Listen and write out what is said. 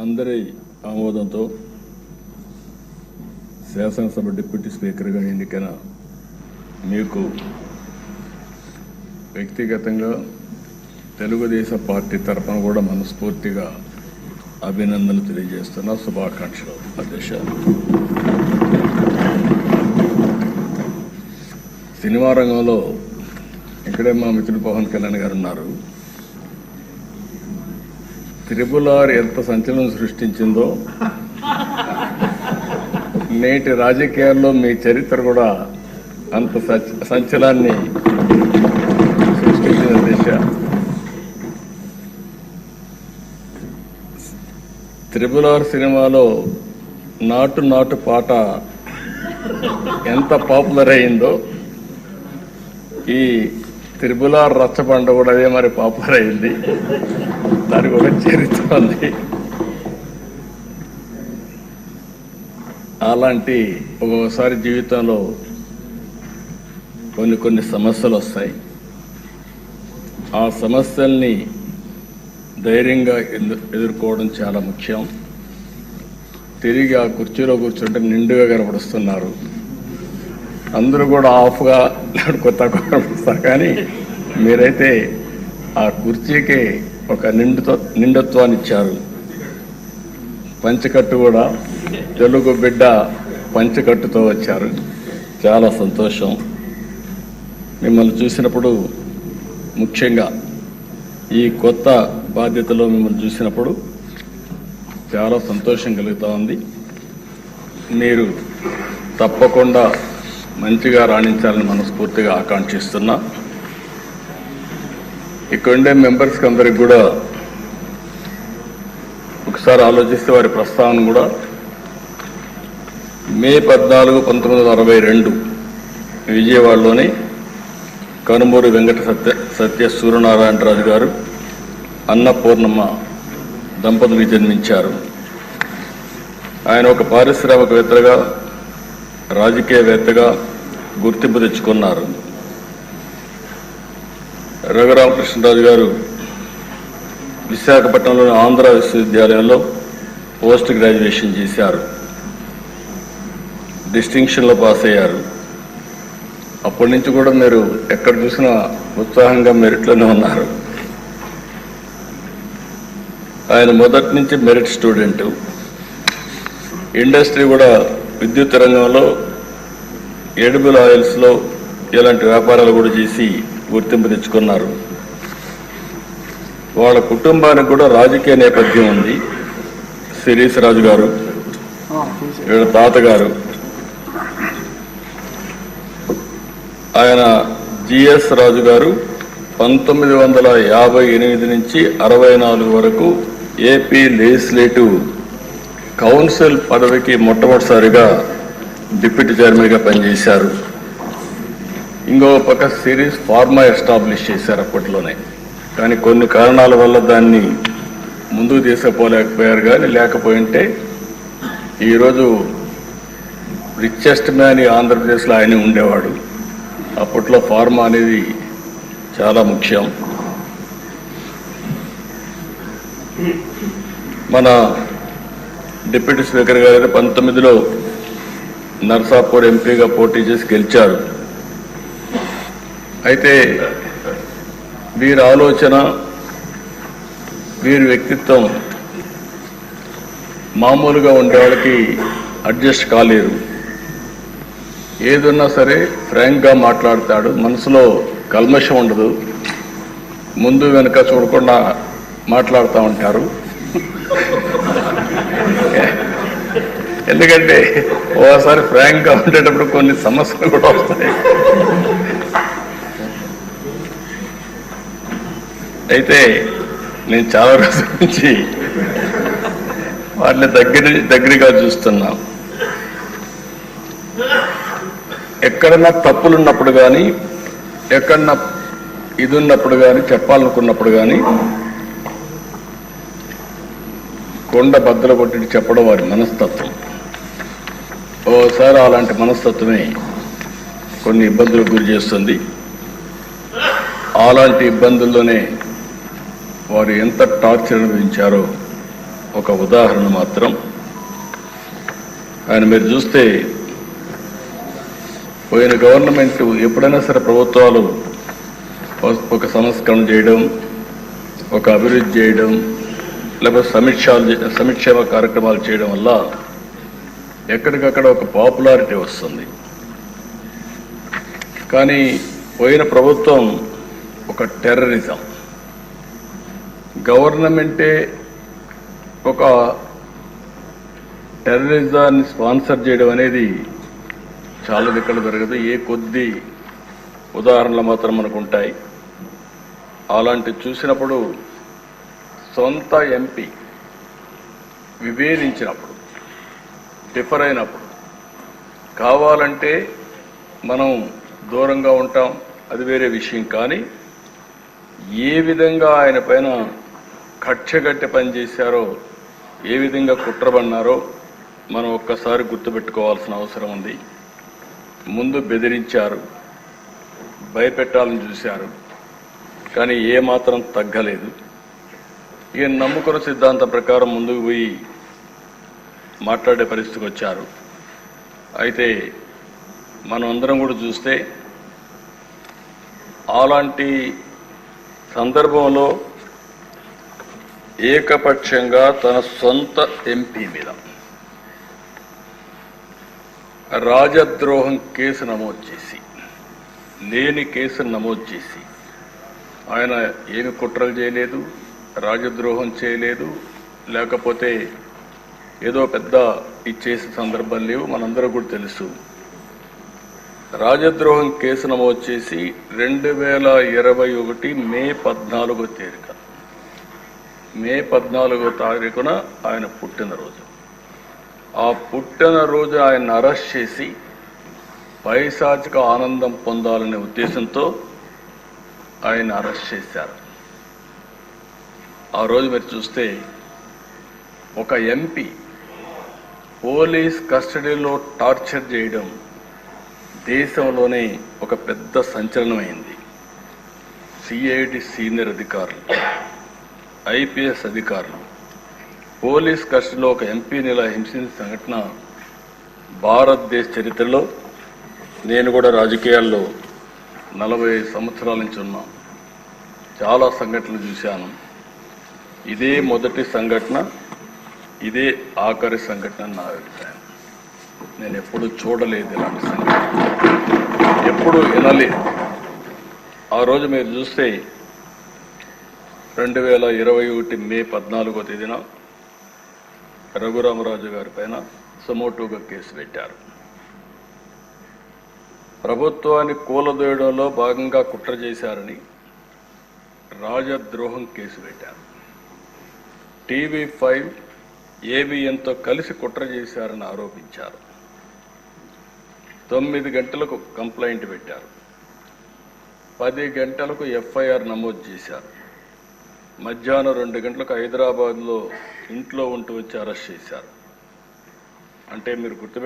అందరి ఆమోదంతో శాసనసభ డిప్యూటీ స్పీకర్గా ఎన్నికైన మీకు వ్యక్తిగతంగా తెలుగుదేశం పార్టీ తరఫున కూడా మనస్ఫూర్తిగా అభినందనలు తెలియజేస్తున్నా. శుభాకాంక్షలు అధ్యక్ష. సినిమా రంగంలో ఇక్కడే మా మిత్రుడు పవన్ కళ్యాణ్ గారు ఉన్నారు. త్రిపుల్ ఎంత సంచలనం సృష్టించిందో నేటి రాజకీయాల్లో మీ చరిత్ర కూడా అంత సంచలనాన్ని సృష్టించిన దిశ. త్రిపుల్ సినిమాలో నాటు నాటు పాట ఎంత పాపులర్ అయిందో ఈ త్రిపుల్ రచ్చబండ కూడా అదే మరి పాపులర్ అయింది. దానికి ఒక చరిత్ర ఉంది. అలాంటి ఒక్కొక్కసారి జీవితంలో కొన్ని సమస్యలు వస్తాయి. ఆ సమస్యల్ని ధైర్యంగా ఎదుర్కోవడం చాలా ముఖ్యం. తిరిగి ఆ కుర్చీలో కూర్చుంటే నిండుగా కనపడుస్తున్నారు. అందరూ కూడా ఆఫ్గా కొత్త కనపడుస్తారు, కానీ మీరైతే ఆ కుర్చీకి ఒక నిండుత్వాన్ని ఇచ్చారు. పంచకట్టు కూడా తెలుగు బిడ్డ పంచకట్టుతో వచ్చారు. చాలా సంతోషం. మిమ్మల్ని చూసినప్పుడు, ముఖ్యంగా ఈ కొత్త బాధ్యతలో మిమ్మల్ని చూసినప్పుడు చాలా సంతోషం కలుగుతూ ఉంది. మీరు తప్పకుండా మంచిగా రాణించాలని మనస్ఫూర్తిగా ఆకాంక్షిస్తున్నా. ఇక్కడ ఉండే మెంబర్స్కి అందరికి కూడా ఒకసారి ఆలోచిస్తే వారి ప్రస్తావన కూడా మే 14, 1962 విజయవాడలోని కనుమూరి వెంకట సత్య సూర్యనారాయణరాజు గారు, అన్నపూర్ణమ్మ దంపతులు జన్మించారు. ఆయన ఒక పారిశ్రామికవేత్తగా, రాజకీయవేత్తగా గుర్తింపు తెచ్చుకున్నారు. రఘురామకృష్ణరాజు గారు విశాఖపట్నంలోని ఆంధ్ర విశ్వవిద్యాలయంలో పోస్ట్ గ్రాడ్యుయేషన్ చేశారు. డిస్టింక్షన్లో పాస్ అయ్యారు. అప్పటి నుంచి కూడా మీరు ఎక్కడ చూసినా ఉత్సాహంగా మెరిట్లోనే ఉన్నారు. ఆయన మొదటి నుంచి మెరిట్ స్టూడెంట్. ఇండస్ట్రీ కూడా విద్యుత్ రంగంలో, ఎడిబుల్ ఆయిల్స్లో ఇలాంటి వ్యాపారాలు కూడా చేసి గుర్తింపు తెచ్చుకున్నారు. వాళ్ళ కుటుంబానికి కూడా రాజకీయ నేపథ్యం ఉంది. శిరీష్ రాజు గారు, వీళ్ళ తాతగారు, ఆయన జిఎస్ రాజు గారు 1958 నుంచి 64 వరకు ఏపీ లెజిస్లేటివ్ కౌన్సిల్ పదవికి మొట్టమొదటిసారిగా డిప్యూటీ చైర్మన్గా పనిచేశారు. ఇంకో పక్క సిరీస్ ఫార్మా ఎస్టాబ్లిష్ చేశారు అప్పట్లోనే, కానీ కొన్ని కారణాల వల్ల దాన్ని ముందుకు తీసుకుపోలేకపోయారు. కానీ లేకపోయింటే ఈరోజు రిచెస్ట్ మ్యాన్ ఆంధ్రప్రదేశ్లో ఆయనే ఉండేవాడు. అప్పట్లో ఫార్మా అనేది చాలా ముఖ్యం. మన డిప్యూటీ స్పీకర్ గారు 19లో నర్సాపూర్ ఎంపీగా పోటీ చేసి గెలిచారు. అయితే వీరి ఆలోచన, వీరి వ్యక్తిత్వం మామూలుగా ఉండే వాళ్ళకి అడ్జస్ట్ కాలేరు. ఏదున్నా సరే ఫ్రాంక్గా మాట్లాడతాడు. మనసులో కల్మషం ఉండదు. ముందు వెనుక చూడకుండా మాట్లాడుతూ ఉంటారు. ఎందుకంటే ఓసారి ఫ్రాంక్గా ఉండేటప్పుడు కొన్ని సమస్యలు కూడా వస్తాయి. అయితే నేను చాలా రోజుల నుంచి వాటిని దగ్గరగా చూస్తున్నా. ఎక్కడన్నా తప్పులున్నప్పుడు కానీ, ఎక్కడన్నా ఇది ఉన్నప్పుడు కానీ, చెప్పాలనుకున్నప్పుడు కానీ కొండ బద్దలు కొట్టి చెప్పడం వారి మనస్తత్వం. ఓసారి అలాంటి మనస్తత్వమే కొన్ని ఇబ్బందులకు గురి చేస్తుంది. అలాంటి ఇబ్బందుల్లోనే వారు ఎంత టార్చర్ అనుభవించారో ఒక ఉదాహరణ మాత్రం. ఆయన మీరు చూస్తే పోయిన గవర్నమెంట్ ఎప్పుడైనా సరే ప్రభుత్వాలు ఒక సంస్కరణ చేయడం, ఒక అభివృద్ధి చేయడం, లేకపోతే సంక్షేమ కార్యక్రమాలు చేయడం వల్ల ఎక్కడికక్కడ ఒక పాపులారిటీ వస్తుంది. కానీ పోయిన ప్రభుత్వం ఒక టెర్రరిజం, గవర్నమెంటే ఒక టెర్రరిజాన్ని స్పాన్సర్ చేయడం అనేది చాలా దిక్కలు జరగదు. ఏ కొద్ది ఉదాహరణలు మాత్రం మనకు ఉంటాయి. అలాంటి చూసినప్పుడు సొంత ఎంపీ విభేదించినప్పుడు, డిఫర్ అయినప్పుడు కావాలంటే మనం దూరంగా ఉంటాం, అది వేరే విషయం. కానీ ఏ విధంగా ఆయన పైన కక్షగట్టి పనిచేశారో, ఏ విధంగా కుట్రబన్నారో మనం ఒక్కసారి గుర్తుపెట్టుకోవాల్సిన అవసరం ఉంది. ముందు బెదిరించారు, భయపెట్టాలని చూశారు, కానీ ఏమాత్రం తగ్గలేదు. ఈయన నమ్ముకున్న సిద్ధాంతం ప్రకారం ముందుకు పోయి మాట్లాడే పరిస్థితికి వచ్చారు. అయితే మనం అందరం కూడా చూస్తే అలాంటి సందర్భంలో ఏకపక్షంగా తన సొంత ఎంపీ మీద రాజద్రోహం కేసు నమోదు చేసి, లేని కేసును నమోదు చేసి, ఆయన ఏమి కుట్రలు చేయలేదు, రాజద్రోహం చేయలేదు, లేకపోతే ఏదో పెద్ద ఇచ్చేసే సందర్భం లేవు. మనందరూ కూడా తెలుసు. రాజద్రోహం కేసు నమోదు చేసి 2021 మే 14వ తేదీన, మే 14వ తారీఖున ఆయన పుట్టినరోజు. ఆ పుట్టినరోజు ఆయన అరెస్ట్ చేసి పైశాచిక ఆనందం పొందాలనే ఉద్దేశంతో ఆయన అరెస్ట్ చేశారు. ఆ రోజు మీరు చూస్తే ఒక ఎంపీ పోలీస్ కస్టడీలో టార్చర్ చేయడం దేశంలోనే ఒక పెద్ద సంచలనమైంది. సిఐడి సీనియర్ అధికారులు, ఐపీఎస్ అధికారులు పోలీస్ కస్టడీలో ఒక ఎంపీని ఇలా హింసించిన సంఘటన భారతదేశ చరిత్రలో, నేను కూడా రాజకీయాల్లో 40 సంవత్సరాల నుంచి ఉన్నా, చాలా సంఘటనలు చూశాను. ఇదే మొదటి సంఘటన, ఇదే ఆఖరి సంఘటన నా అభిప్రాయం. నేను ఎప్పుడు చూడలేదు ఇలాంటి సంఘటన, ఎప్పుడు వినలేదు. ఆ రోజు మీరు చూస్తే 2021 మే 14వ తేదీన రఘురామరాజు గారి పైన సమోటోగా కేసు పెట్టారు. ప్రభుత్వాన్ని కూలదోయడంలో భాగంగా కుట్ర చేశారని రాజద్రోహం కేసు పెట్టారు. TV5 ABNతో కలిసి కుట్ర చేశారని ఆరోపించారు. 9 గంటలకు కంప్లైంట్ పెట్టారు, 10 గంటలకు FIR నమోదు చేశారు. మధ్యాహ్నం 2 గంటలకు హైదరాబాద్లో ఇంట్లో ఉంటూ వచ్చి అరెస్ట్ చేశారు. అంటే మీరు గుర్తుపెట్టు